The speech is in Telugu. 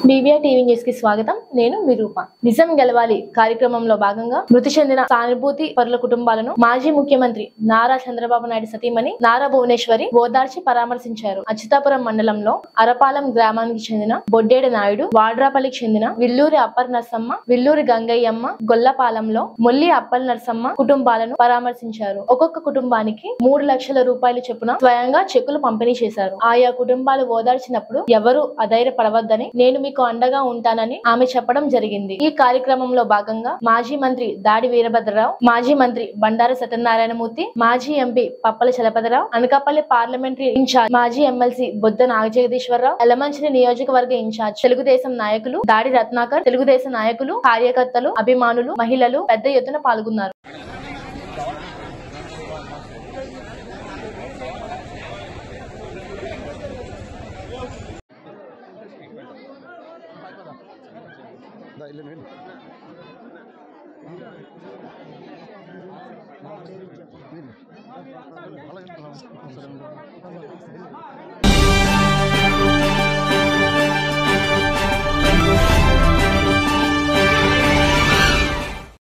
బీవీఆర్ టీవీ న్యూస్ కి స్వాగతం. నేను మీ రూప. నిజం గెలవాలి కార్యక్రమంలో భాగంగా మృతి చెందిన సానుభూతి పరుల కుటుంబాలను మాజీ ముఖ్యమంత్రి నారా చంద్రబాబు నాయుడు సతీమణి నారా భువనేశ్వరి ఓదార్చి పరామర్శించారు. అచ్యుతాపురం మండలంలో అరపాలెం గ్రామానికి చెందిన బొడ్డేడు నాయుడు, వాడ్రాపల్లికి చెందిన విల్లూరి అప్పర్ నర్సమ్మ, విల్లూరి గంగయ్యమ్మ, గొల్లపాలెంలో మొల్లి అప్పల్ నర్సమ్మ కుటుంబాలను పరామర్శించారు. ఒక్కొక్క కుటుంబానికి 3 లక్షల రూపాయలు చొప్పున స్వయంగా చెక్కులు పంపిణీ చేశారు. ఆయా కుటుంబాలు ఓదార్చినప్పుడు ఎవరూ అధైర్యపడవద్దని, నేను మీకు అండగా ఉంటానని ఆమె చెప్పడం జరిగింది. ఈ కార్యక్రమంలో భాగంగా మాజీ మంత్రి దాడి వీరభద్రరావు, మాజీ మంత్రి బండారు సత్యనారాయణమూర్తి, మాజీ MP Pappala Chalapathirao, Anakapalli parliamentary incharge మాజీ ఎమ్మెల్సీ బొద్ద నాగజగదీశ్వరరావు, ఎలమంచిలి నియోజకవర్గ ఇన్ఛార్జ్ తెలుగుదేశం నాయకులు దాడి రత్నాకర్, తెలుగుదేశం నాయకులు, కార్యకర్తలు, అభిమానులు, మహిళలు పెద్ద ఎత్తున పాల్గొన్నారు. Da,